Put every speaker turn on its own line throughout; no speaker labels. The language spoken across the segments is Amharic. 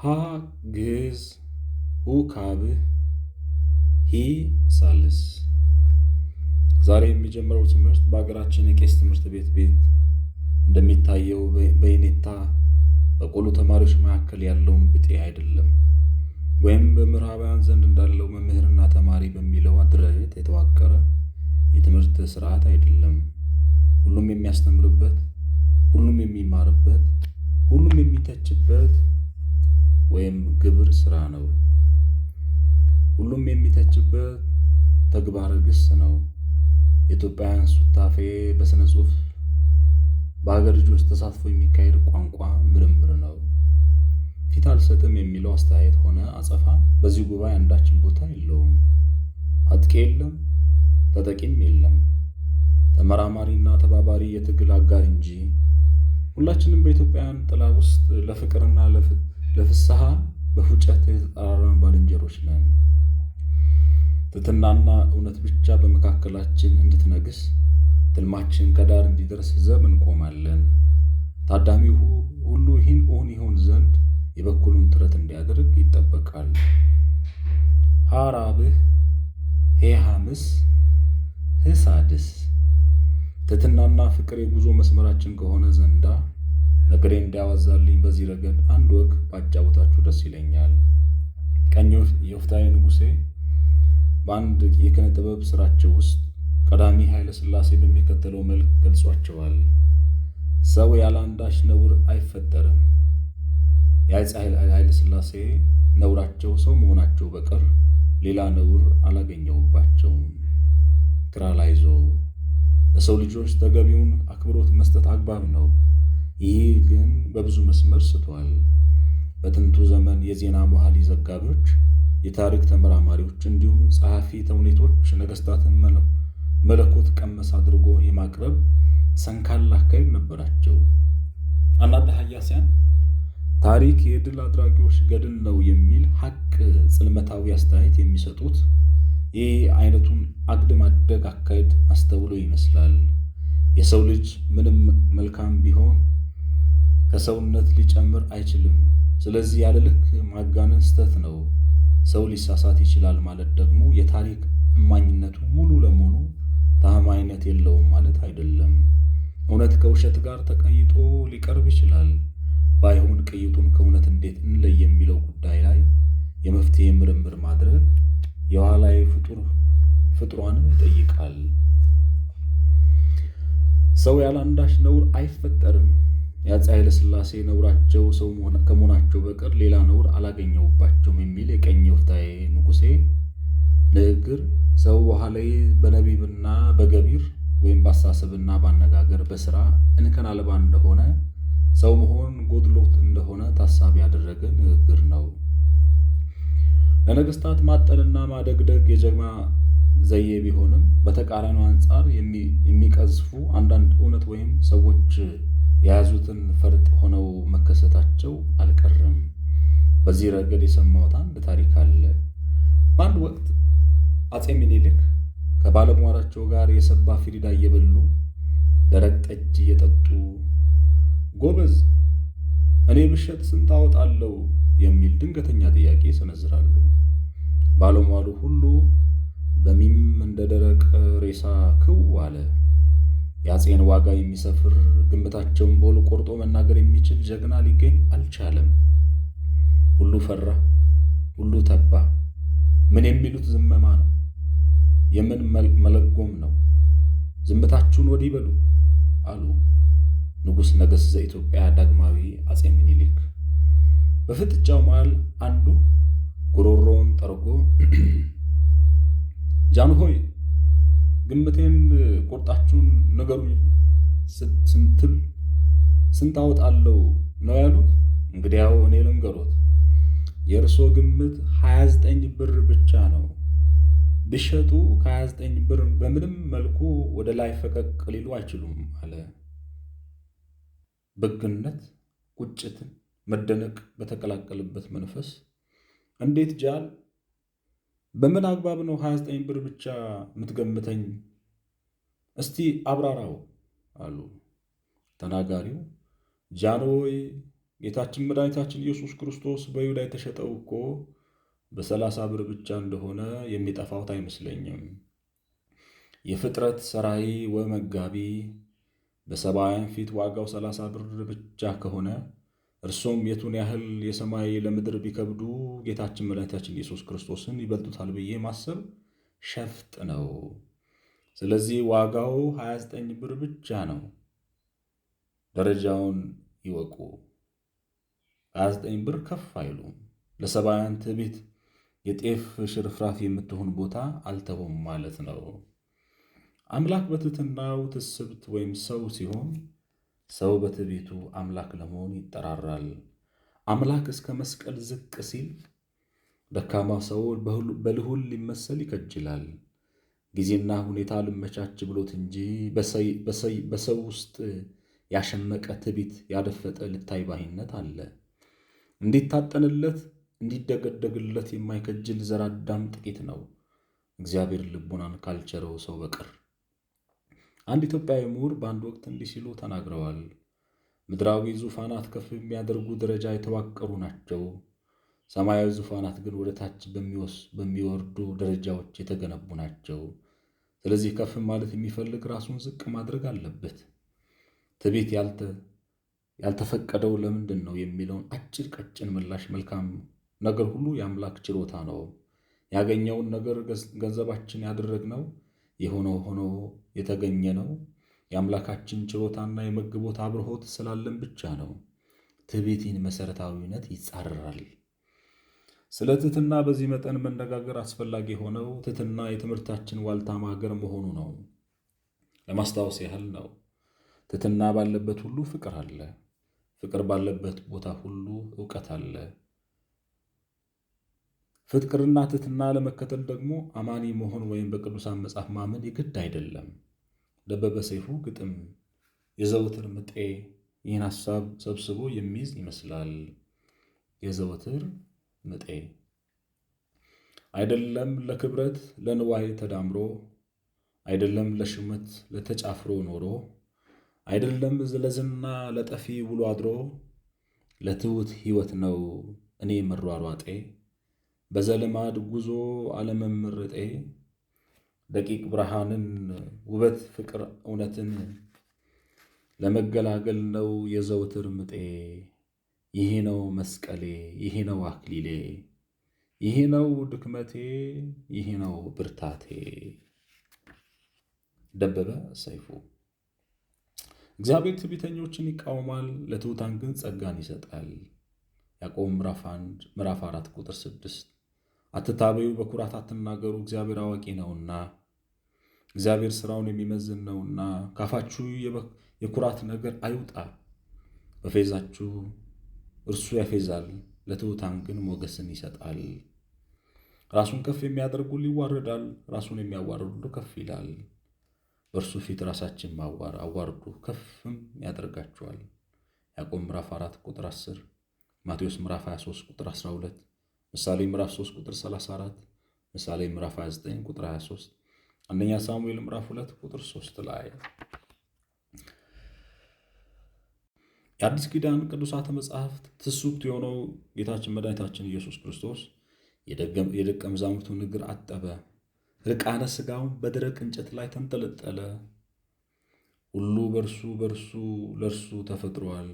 ሀ ግዕዝ ሁ ካብህ ሂ ሳልስ። ዛሬ የሚጀምረው ትምህርት በሀገራችን የቄስ ትምህርት ቤት እንደሚታየው በየኔታ በቆሎ ተማሪዎች መካከል ያለውን ብጤ አይደለም። ወይም በምዕራባውያን ዘንድ እንዳለው መምህርና ተማሪ በሚለው አደረጃጀት የተዋቀረ የትምህርት ስርዓት አይደለም። ሁሉም የሚያስተምርበት፣ ሁሉም የሚማርበት፣ ሁሉም የሚተችበት ወይም ግብር ስራ ነው። ሁሉም የሚተችበት ተግባረ ግስ ነው። የኢትዮጵያውያን ሱታፌ በስነ ጽሑፍ በሀገር ልጆች ተሳትፎ የሚካሄድ ቋንቋ ምርምር ነው። ፊት አልሰጥም የሚለው አስተያየት ሆነ አጸፋ በዚህ ጉባኤ አንዳችን ቦታ የለውም። አጥቂ የለም፣ ተጠቂም የለም። ተመራማሪና ተባባሪ የትግል አጋር እንጂ ሁላችንም በኢትዮጵያውያን ጥላ ውስጥ ለፍቅርና ለፍስሐ በፉጨት የተጠራራን ባልንጀሮች ነን። ትሕትናና እውነት ብቻ በመካከላችን እንድትነግስ ትልማችን ከዳር እንዲደርስ ዘብ እንቆማለን። ታዳሚው ሁሉ ይህን እውን ይሆን ዘንድ የበኩሉን ጥረት እንዲያደርግ ይጠበቃል። ሀ ራብዕ ሄ ሐምስ ህ ሳድስ። ትሕትናና ፍቅር የጉዞ መስመራችን ከሆነ ዘንዳ ነገሬ እንዲያዋዛልኝ በዚህ ረገድ አንድ ወግ ባጫወታችሁ ደስ ይለኛል። ቀኝ ዮፍታሔ ንጉሴ በአንድ የኪነ ጥበብ ስራቸው ውስጥ ቀዳሚ ኃይለ ሥላሴ በሚከተለው መልክ ገልጿቸዋል። ሰው ያለ አንዳች ነውር አይፈጠርም። የአፄ ኃይለ ሥላሴ ነውራቸው ሰው መሆናቸው በቀር ሌላ ነውር አላገኘውባቸውም። ግራ ላይዞ ለሰው ልጆች ተገቢውን አክብሮት መስጠት አግባብ ነው። ይህ ግን በብዙ መስመር ስቷል። በጥንቱ ዘመን የዜና መዋዕል ዘጋቢዎች፣ የታሪክ ተመራማሪዎች እንዲሁም ጸሐፊ ተውኔቶች ነገሥታትን መለኮት ቀመስ አድርጎ የማቅረብ ሰንካላ አካሄድ ነበራቸው። አንዳንድ ሀያሲያን ታሪክ የድል አድራጊዎች ገድል ነው የሚል ሀቅ ጽልመታዊ አስተያየት የሚሰጡት ይህ አይነቱን አግድም አደግ አካሄድ አስተውሎ ይመስላል። የሰው ልጅ ምንም መልካም ቢሆን ከሰውነት ሊጨምር አይችልም። ስለዚህ ያለ ልክ ማጋነን ስተት ነው። ሰው ሊሳሳት ይችላል ማለት ደግሞ የታሪክ እማኝነቱ ሙሉ ለሙሉ ታማኝነት የለውም ማለት አይደለም። እውነት ከውሸት ጋር ተቀይጦ ሊቀርብ ይችላል። ባይሆን ቅይጡን ከእውነት እንዴት እንለይ የሚለው ጉዳይ ላይ የመፍትሄ ምርምር ማድረግ የኋላዊ ፍጡራንን ይጠይቃል። ሰው ያለ አንዳች ነውር አይፈጠርም። የአፄ ኃይለ ሥላሴ ነውራቸው ሰው ከመሆናቸው በቀር ሌላ ነውር አላገኘውባቸውም የሚል የቀኝ ዮፍታሔ ንጉሴ ንግግር ሰው በኋላዬ በነቢብና በገቢር ወይም በአሳሰብና ባነጋገር በስራ እንከን አልባ እንደሆነ ሰው መሆን ጎድሎት እንደሆነ ታሳቢ ያደረገ ንግግር ነው። ለነገሥታት ማጠንና ማደግደግ የጀግና ዘዬ ቢሆንም በተቃራኒው አንጻር የሚቀዝፉ አንዳንድ እውነት ወይም ሰዎች የያዙትን ፈርጥ ሆነው መከሰታቸው አልቀረም። በዚህ ረገድ የሰማሁት አንድ ታሪክ አለ። በአንድ ወቅት አፄ ምኒልክ ከባለሟላቸው ጋር የሰባ ፍሪዳ እየበሉ ደረቅ ጠጅ እየጠጡ ጎበዝ፣ እኔ ብሸጥ ስንት አወጣለሁ የሚል ድንገተኛ ጥያቄ ይሰነዝራሉ። ባለሟሉ ሁሉ በሚም እንደ ደረቅ ሬሳ ክው አለ። የአፄን ዋጋ የሚሰፍር ግምታቸውን በውል ቆርጦ መናገር የሚችል ጀግና ሊገኝ አልቻለም። ሁሉ ፈራ፣ ሁሉ ተባ። ምን የሚሉት ዝመማ ነው? የምን መለጎም ነው? ዝምታችሁን ወዲህ በሉ አሉ ንጉሥ ነገሥት ዘኢትዮጵያ ዳግማዊ አፄ ምኒልክ። በፍጥጫው መሃል አንዱ ጉሮሮውን ጠርጎ ጃንሆይ ግምቴን ቆርጣችሁን ንገሩኝ፣ ስንት አወጣለሁ ነው ያሉት? እንግዲያው እኔ ልንገሮት፣ የእርስዎ ግምት 29 ብር ብቻ ነው። ቢሸጡ ከ29 ብር በምንም መልኩ ወደ ላይ ፈቀቅ ሊሉ አይችሉም አለ። በግነት፣ ቁጭትን፣ መደነቅ በተቀላቀለበት መንፈስ እንዴት ጃል፣ በምን አግባብ ነው 29 ብር ብቻ የምትገምተኝ? እስቲ አብራራው አሉ። ተናጋሪው ጃንሆይ ጌታችን መድኃኒታችን ኢየሱስ ክርስቶስ በይሁዳ የተሸጠው እኮ በ30 ብር ብቻ እንደሆነ የሚጠፋውት አይመስለኝም። የፍጥረት ሰራይ ወመጋቢ በሰብአውያን ፊት ዋጋው 30 ብር ብቻ ከሆነ እርሶም የቱን ያህል የሰማይ ለምድር ቢከብዱ ጌታችን መድኃኒታችን ኢየሱስ ክርስቶስን ይበልጡታል ብዬ ማሰብ ሸፍጥ ነው። ስለዚህ ዋጋው 29 ብር ብቻ ነው። ደረጃውን ይወቁ። 29 ብር ከፍ አይሉም። ለሰብአውያን ትዕቢት የጤፍ ሽርፍራፊ የምትሆን ቦታ አልተውም ማለት ነው። አምላክ በትሕትናው ትስብእት ወይም ሰው ሲሆን፣ ሰው በትዕቢቱ አምላክ ለመሆን ይጠራራል። አምላክ እስከ መስቀል ዝቅ ሲል ደካማ ሰው በልዑል ሊመሰል ይከጅላል። ጊዜና ሁኔታ ልመቻች ብሎት እንጂ በሰው ውስጥ ያሸመቀ ትዕቢት፣ ያደፈጠ ልታይ ባይነት አለ። እንዲታጠንለት እንዲደገደግለት የማይከጅል ዘር አዳም ጥቂት ነው፣ እግዚአብሔር ልቡናን ካልቸረው ሰው በቀር። አንድ ኢትዮጵያዊ ምሁር በአንድ ወቅት እንዲህ ሲሉ ተናግረዋል። ምድራዊ ዙፋናት ከፍ የሚያደርጉ ደረጃ የተዋቀሩ ናቸው። ሰማያዊ ዙፋናት ግን ወደ ታች በሚወርዱ ደረጃዎች የተገነቡ ናቸው። ስለዚህ ከፍ ማለት የሚፈልግ ራሱን ዝቅ ማድረግ አለበት። ትዕቢት ያልተፈቀደው ለምንድን ነው የሚለውን አጭር ቀጭን ምላሽ፣ መልካም ነገር ሁሉ የአምላክ ችሮታ ነው። ያገኘውን ነገር ገንዘባችን ያደረግነው የሆነው ሆኖ የተገኘ ነው። የአምላካችን ችሮታና የመግቦት አብርሆት ስላለን ብቻ ነው። ትዕቢትን መሠረታዊነት ይጻረራል። ስለ ትሕትና በዚህ መጠን መነጋገር አስፈላጊ የሆነው ትሕትና የትምህርታችን ዋልታ ማገር መሆኑ ነው። ለማስታወስ ያህል ነው። ትሕትና ባለበት ሁሉ ፍቅር አለ። ፍቅር ባለበት ቦታ ሁሉ ዕውቀት አለ። ፍቅርና ትሕትና ለመከተል ደግሞ አማኒ መሆን ወይም በቅዱሳን መጽሐፍ ማመን የግድ አይደለም። ደበበ ሰይፉ ግጥም የዘወትር ምጤ ይህን ሐሳብ ሰብስቦ የሚይዝ ይመስላል። የዘወትር ምጤ አይደለም ለክብረት ለንዋይ ተዳምሮ፣ አይደለም ለሹመት ለተጫፍሮ ኖሮ፣ አይደለም ለዝና ለጠፊ ውሎ አድሮ፣ ለትሑት ሕይወት ነው እኔ መሯሯጤ፣ በዘልማድ ጉዞ አለመምረጤ፣ ደቂቅ ብርሃንን ውበት ፍቅር እውነትን ለመገላገል ነው የዘወትር ምጤ። ይህ ነው መስቀሌ፣ ይህ ነው አክሊሌ፣ ይህ ነው ድክመቴ፣ ይህ ነው ብርታቴ። ደበበ ሰይፉ። እግዚአብሔር ትዕቢተኞችን ይቃወማል፣ ለትሑታን ግን ጸጋን ይሰጣል። ያዕቆብ ምዕራፍ 4 ቁጥር 6። አትታበዩ፣ በኩራት አትናገሩ፣ እግዚአብሔር አዋቂ ነውና፣ እግዚአብሔር ሥራውን የሚመዝን ነውና። ካፋችሁ የኩራት ነገር አይውጣ። በፌዛችሁ እርሱ ያፌዛል፣ ለትሑታን ግን ሞገስን ይሰጣል። ራሱን ከፍ የሚያደርግ ሁሉ ይዋረዳል፣ ራሱን የሚያዋርድ ሁሉ ከፍ ይላል። በእርሱ ፊት ራሳችን አዋርዱ፣ ከፍም ያደርጋችኋል። ያዕቆብ ምዕራፍ 4 ቁጥር 10፣ ማቴዎስ ምዕራፍ 23 ቁጥር 12፣ ምሳሌ ምዕራፍ 3 ቁጥር 34፣ ምሳሌ ምዕራፍ 29 ቁጥር 23፣ አንደኛ ሳሙኤል ምዕራፍ 2 ቁጥር 3 ላይ። የአዲስ ኪዳን ቅዱሳት መጻሕፍት ትሱብት የሆነው ጌታችን መድኃኒታችን ኢየሱስ ክርስቶስ የደቀ መዛሙርቱን እግር አጠበ። ርቃነ ሥጋውን በደረቅ እንጨት ላይ ተንጠለጠለ። ሁሉ በእርሱ ለእርሱ ተፈጥሯል፣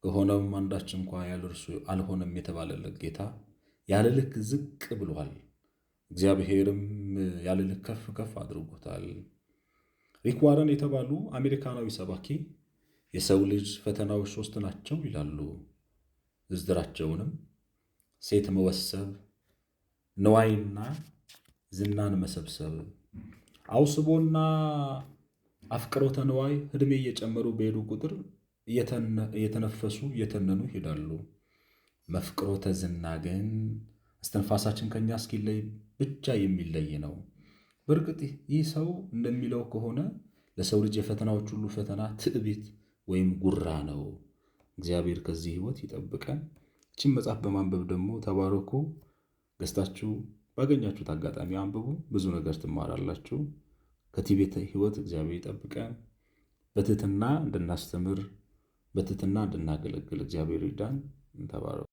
ከሆነም አንዳች እንኳ ያለ እርሱ አልሆነም የተባለለት ጌታ ያለ ልክ ዝቅ ብሏል። እግዚአብሔርም ያለ ልክ ከፍ ከፍ አድርጎታል። ሪክ ዋረን የተባሉ አሜሪካናዊ ሰባኪ የሰው ልጅ ፈተናዎች 3 ናቸው ይላሉ። ዝርዝራቸውንም ሴት መወሰብ፣ ንዋይና ዝናን መሰብሰብ። አውስቦና አፍቅሮተ ንዋይ ዕድሜ እየጨመሩ በሄዱ ቁጥር እየተነፈሱ እየተነኑ ይሄዳሉ። መፍቅሮተ ዝና ግን እስትንፋሳችን ከኛ እስኪለይ ብቻ የሚለይ ነው። በእርግጥ ይህ ሰው እንደሚለው ከሆነ ለሰው ልጅ የፈተናዎች ሁሉ ፈተና ትዕቢት ወይም ጉራ ነው። እግዚአብሔር ከዚህ ሕይወት ይጠብቀን። ይህችን መጽሐፍ በማንበብ ደግሞ ተባረኩ። ገዝታችሁ ባገኛችሁት አጋጣሚ አንብቡ። ብዙ ነገር ትማራላችሁ። ከትዕቢት ሕይወት እግዚአብሔር ይጠብቀን። በትሕትና እንድናስተምር በትህትና እንድናገለግል እግዚአብሔር ይርዳን። ተባረኩ።